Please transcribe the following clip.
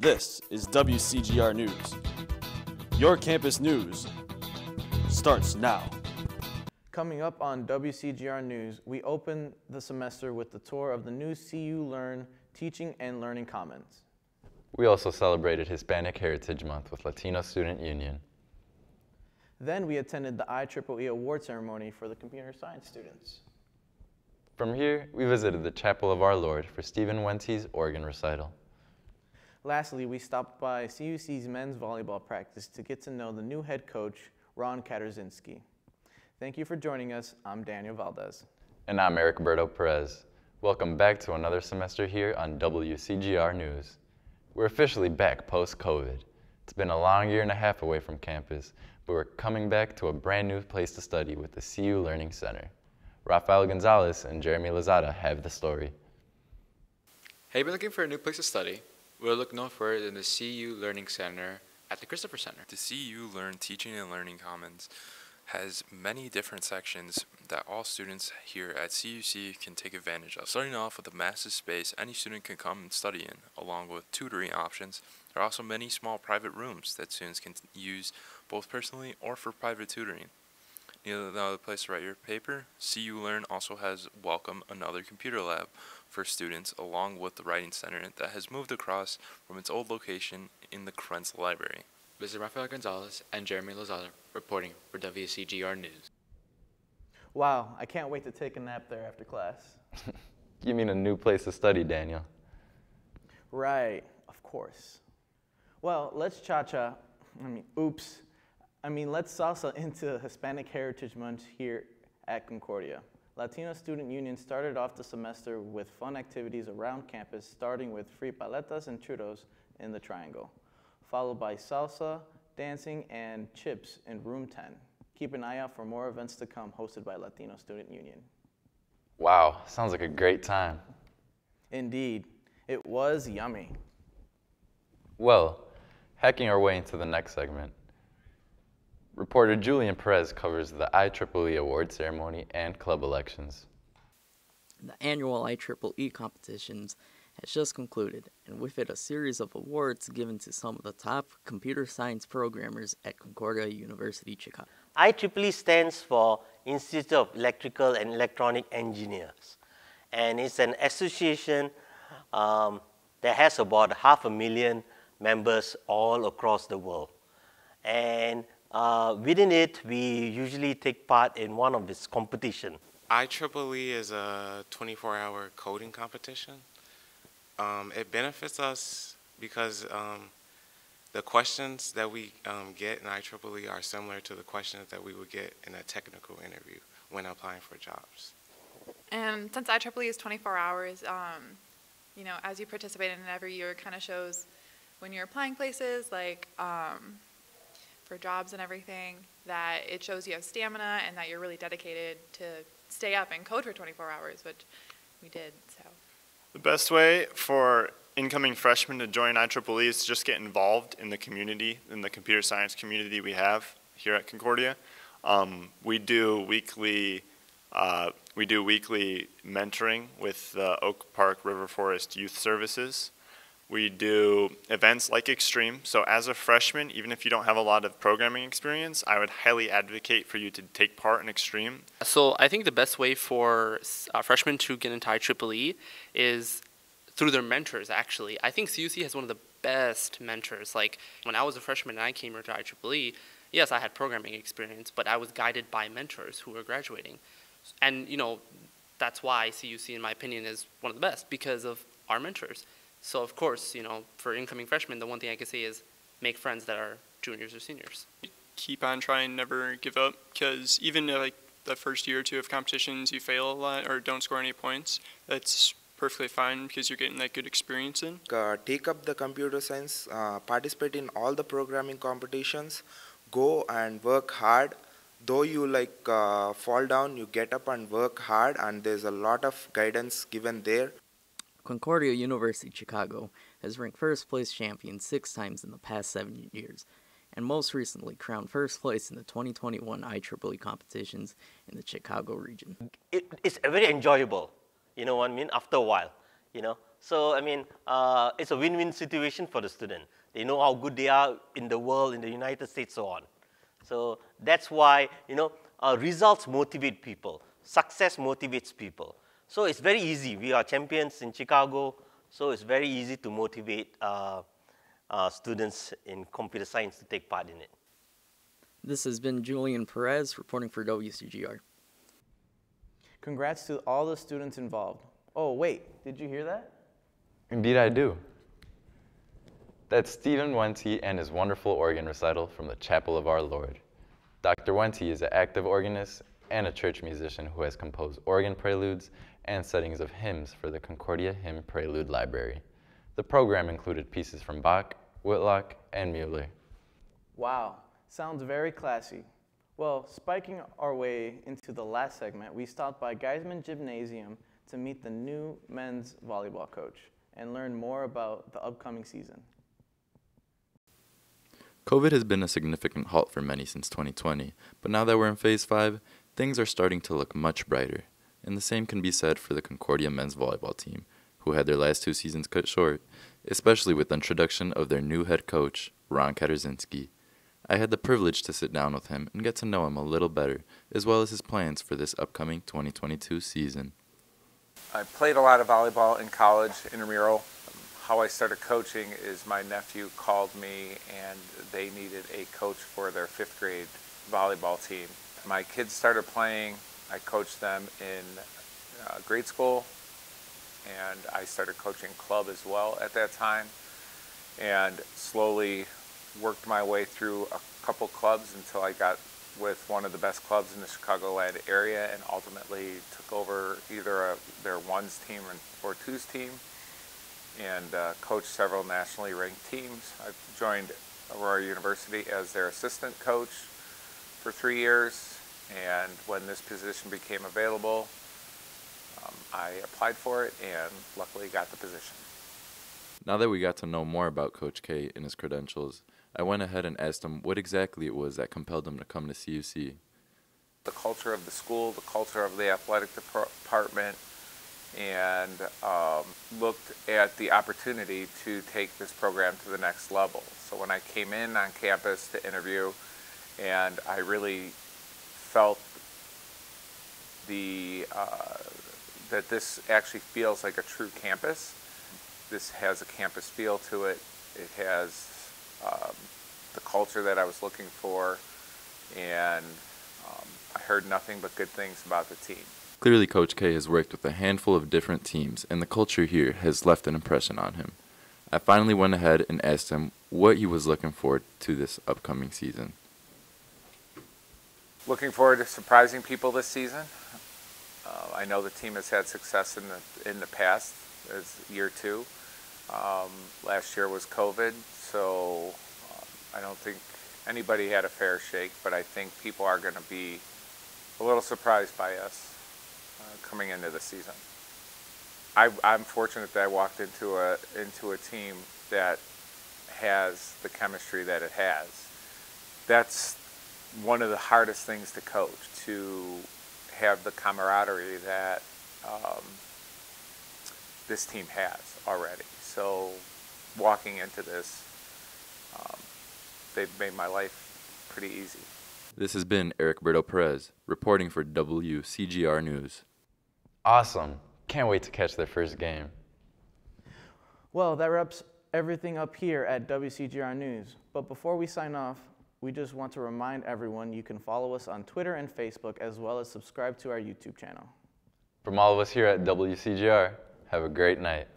This is WCGR News. Your campus news starts now. Coming up on WCGR News, we open the semester with the tour of the new CU Learn Teaching and Learning Commons. We also celebrated Hispanic Heritage Month with Latino Student Union. Then we attended the IEEE award ceremony for the computer science students. From here, we visited the Chapel of Our Lord for Stephen Wente's organ recital. Lastly, we stopped by CUC's men's volleyball practice to get to know the new head coach, Ron Katarzinski. Thank you for joining us. I'm Daniel Valdez. And I'm Eric Berto Perez. Welcome back to another semester here on WCGR News. We're officially back post-COVID. It's been a long year and a half away from campus, but we're coming back to a brand new place to study with the CU Learning Center. Rafael Gonzalez and Jeremy Lozada have the story. Have you been looking for a new place to study? We'll look no further than the CU Learning Center at the Christopher Center. The CU Learn Teaching and Learning Commons has many different sections that all students here at CUC can take advantage of. Starting off with a massive space any student can come and study in, along with tutoring options. There are also many small private rooms that students can use both personally or for private tutoring. Need another place to write your paper? CU Learn also has Welcome Another Computer Lab for students, along with the Writing Center that has moved across from its old location in the Krentz Library. This is Rafael Gonzalez and Jeremy Lozada reporting for WCGR News. Wow, I can't wait to take a nap there after class. You mean a new place to study, Daniel? Right, of course. Well, let's let's salsa into Hispanic Heritage Month here at Concordia. Latino Student Union started off the semester with fun activities around campus, starting with free paletas and churros in the Triangle, followed by salsa, dancing, and chips in Room 10. Keep an eye out for more events to come hosted by Latino Student Union. Wow, sounds like a great time. Indeed, it was yummy. Well, hacking our way into the next segment, reporter Julian Perez covers the IEEE award ceremony and club elections. The annual IEEE competitions has just concluded, and with it a series of awards given to some of the top computer science programmers at Concordia University, Chicago. IEEE stands for Institute of Electrical and Electronic Engineers, and it's an association that has about 500,000 members all across the world. And within it, we usually take part in one of its competition. IEEE is a 24-hour coding competition. It benefits us because the questions that we get in IEEE are similar to the questions that we would get in a technical interview when applying for jobs. And since IEEE is 24 hours, you know, as you participate in it every year, it kind of shows when you're applying places, like for jobs and everything, that it shows you have stamina and that you're really dedicated to stay up and code for 24 hours, which we did, so. The best way for incoming freshmen to join IEEE is to just get involved in the community, in the computer science community we have here at Concordia. We do weekly mentoring with the Oak Park River Forest Youth Services. We do events like Extreme. So as a freshman, even if you don't have a lot of programming experience, I would highly advocate for you to take part in Extreme. So I think the best way for freshmen to get into IEEE is through their mentors, actually. I think CUC has one of the best mentors. Like when I was a freshman and I came here to IEEE, yes, I had programming experience, but I was guided by mentors who were graduating. And, you know, that's why CUC, in my opinion, is one of the best, because of our mentors. So, of course, you know, for incoming freshmen, the one thing I can say is make friends that are juniors or seniors. Keep on trying, never give up, because even like the first year or two of competitions, you fail a lot or don't score any points, that's perfectly fine because you're getting that good experience in. Take up the computer science, participate in all the programming competitions, go and work hard. Though you fall down, you get up and work hard, and there's a lot of guidance given there. Concordia University, Chicago has ranked first place champion 6 times in the past 7 years, and most recently crowned first place in the 2021 IEEE competitions in the Chicago region. It's very enjoyable, you know what I mean, after a while. you know. So, I mean, it's a win-win situation for the student. They know how good they are in the world, in the United States, so on. So that's why, you know, results motivate people. Success motivates people. So it's very easy. We are champions in Chicago, so it's very easy to motivate students in computer science to take part in it. This has been Julian Perez reporting for WCGR. Congrats to all the students involved. Oh, wait, did you hear that? Indeed I do. That's Stephen Wente and his wonderful organ recital from the Chapel of Our Lord. Dr. Wente is an active organist and a church musician who has composed organ preludes and settings of hymns for the Concordia Hymn Prelude Library. The program included pieces from Bach, Whitlock, and Mueller. Wow, sounds very classy. Well, spiking our way into the last segment, we stopped by Geisman Gymnasium to meet the new men's volleyball coach and learn more about the upcoming season. COVID has been a significant halt for many since 2020, but now that we're in Phase 5, things are starting to look much brighter. And the same can be said for the Concordia men's volleyball team, who had their last 2 seasons cut short, especially with the introduction of their new head coach, Ron Katarzinski. I had the privilege to sit down with him and get to know him a little better, as well as his plans for this upcoming 2022 season. I played a lot of volleyball in college, intramural. How I started coaching is my nephew called me and they needed a coach for their 5th grade volleyball team. My kids started playing. I coached them in grade school, and I started coaching club as well at that time, and slowly worked my way through a couple clubs until I got with one of the best clubs in the Chicagoland area, and ultimately took over either their 1s team or 2s team, and coached several nationally ranked teams. I joined Aurora University as their assistant coach for 3 years, and when this position became available, I applied for it and luckily got the position. Now that we got to know more about Coach K and his credentials, I went ahead and asked him what exactly it was that compelled him to come to CUC. The culture of the school, the culture of the athletic department, and looked at the opportunity to take this program to the next level. So when I came in on campus to interview, and I really felt that this actually feels like a true campus. This has a campus feel to it. It has the culture that I was looking for, and I heard nothing but good things about the team. Clearly, Coach K has worked with a handful of different teams, and the culture here has left an impression on him. I finally went ahead and asked him what he was looking forward to this upcoming season. Looking forward to surprising people this season. I know the team has had success in the past, as year 2. Last year was COVID, so I don't think anybody had a fair shake, but I think people are going to be a little surprised by us coming into the season. I'm fortunate that I walked into a team that has the chemistry that it has. That's one of the hardest things to coach, to have the camaraderie that this team has already. So walking into this, they've made my life pretty easy. This has been Eric Berto Perez, reporting for WCGR News. Awesome. Can't wait to catch their first game. Well, that wraps everything up here at WCGR News. But before we sign off, we just want to remind everyone you can follow us on Twitter and Facebook, as well as subscribe to our YouTube channel. From all of us here at WCGR, have a great night.